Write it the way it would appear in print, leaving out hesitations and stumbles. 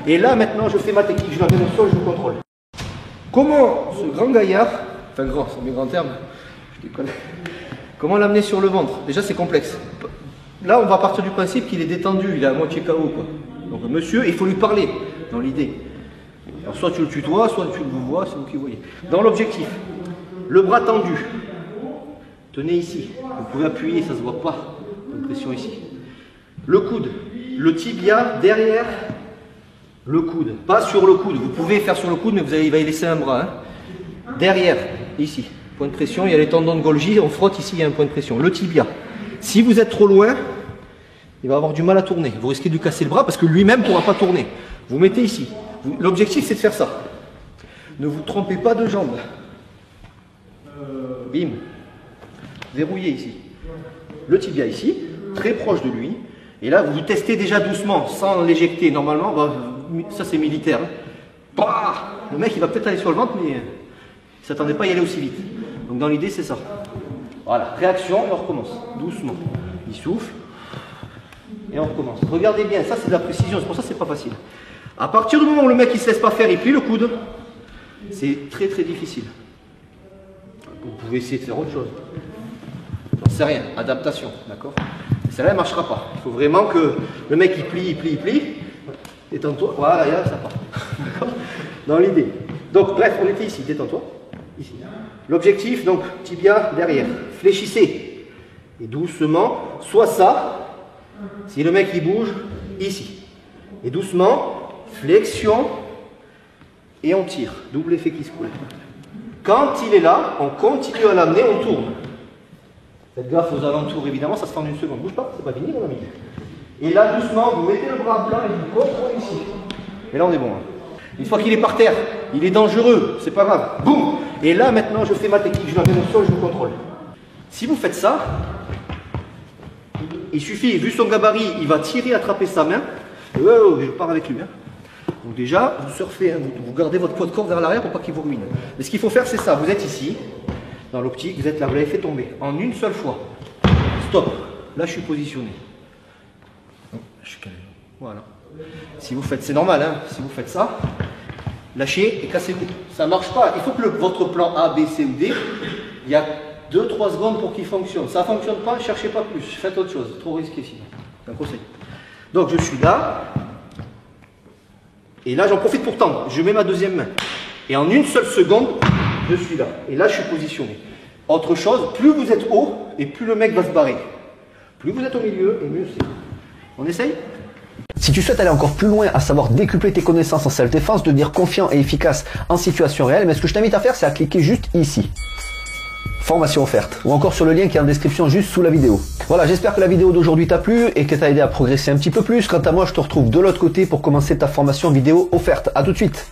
Et là, maintenant, je fais ma technique. Je l'amène au sol, je le contrôle. Comment ce grand gaillard, enfin grand, c'est mes grands termes, je déconne. Comment l'amener sur le ventre? Déjà, c'est complexe. Là, on va partir du principe qu'il est détendu, il est à moitié KO, quoi. Donc, monsieur, il faut lui parler, dans l'idée. Alors, soit tu le tutoies, soit tu le vois, c'est vous qui voyez. Dans l'objectif, le bras tendu. Tenez ici. Vous pouvez appuyer, ça ne se voit pas. Une pression ici. Le coude, le tibia derrière le coude. Pas sur le coude. Vous pouvez faire sur le coude, mais il va y laisser un bras. Hein. Derrière, ici. Point de pression, il y a les tendons de Golgi. On frotte ici, il y a un point de pression. Le tibia. Si vous êtes trop loin, il va avoir du mal à tourner. Vous risquez de lui casser le bras parce que lui-même ne pourra pas tourner. Vous mettez ici. L'objectif, c'est de faire ça. Ne vous trompez pas de jambe. Bim. Verrouillez ici. Le tibia ici, très proche de lui. Et là, vous testez déjà doucement, sans l'éjecter. Normalement, bah, ça c'est militaire. Bah, le mec, il va peut-être aller sur le ventre, mais il ne s'attendait pas à y aller aussi vite. Donc dans l'idée, c'est ça. Voilà, réaction, et on recommence. Doucement. Il souffle. Et on recommence. Regardez bien, ça c'est de la précision, c'est pour ça que c'est pas facile. À partir du moment où le mec il se laisse pas faire, il plie le coude, c'est très très difficile. Vous pouvez essayer de faire autre chose. J'en sais rien, adaptation, d'accord? Celle-là, elle ne marchera pas. Il faut vraiment que le mec il plie. Détends-toi, voilà, là, ça part. D'accord? Dans l'idée. Donc, bref, on était ici, détends-toi. Ici. L'objectif, donc, tibia derrière. Fléchissez. Et doucement, soit ça, si le mec il bouge, ici. Et doucement, flexion, et on tire. Double effet qui se coule. Quand il est là, on continue à l'amener, on tourne. Faites gaffe aux alentours, évidemment, ça se fait en une seconde. Bouge pas, c'est pas fini, mon ami. Et là, doucement, vous mettez le bras plat et vous contrôlez ici. Et là, on est bon. Hein. Une fois qu'il est par terre, il est dangereux, c'est pas grave. Boum! Et là, maintenant, je fais ma technique, je l'amène au sol, je le contrôle. Si vous faites ça, il suffit, vu son gabarit, il va tirer, attraper sa main. Je pars avec lui. Hein. Donc déjà, vous surfez, hein, vous gardez votre poids de corps vers l'arrière pour pas qu'il vous ruine. Mais ce qu'il faut faire, c'est ça. Vous êtes ici, dans l'optique, vous êtes là, vous l'avez fait tomber. En une seule fois. Stop. Là, je suis positionné. Je suis calé. Voilà. Si vous faites, c'est normal, hein, si vous faites ça, lâchez et cassez-vous. Ça ne marche pas. Il faut que votre plan A, B, C ou D, il y a 2-3 secondes pour qu'il fonctionne. Ça ne fonctionne pas, ne cherchez pas plus. Faites autre chose. Trop risqué sinon. C'est un conseil. Donc, je suis là. Et là, j'en profite pour tendre. Je mets ma deuxième main. Et en une seule seconde, je suis là. Et là, je suis positionné. Autre chose, plus vous êtes haut, et plus le mec va se barrer. Plus vous êtes au milieu, et mieux c'est. On essaye? Si tu souhaites aller encore plus loin, à savoir décupler tes connaissances en self-défense, devenir confiant et efficace en situation réelle, mais ce que je t'invite à faire, c'est à cliquer juste ici. Formation offerte, ou encore sur le lien qui est en description juste sous la vidéo. Voilà, j'espère que la vidéo d'aujourd'hui t'a plu et que t'a aidé à progresser un petit peu plus. Quant à moi, je te retrouve de l'autre côté pour commencer ta formation vidéo offerte. À tout de suite.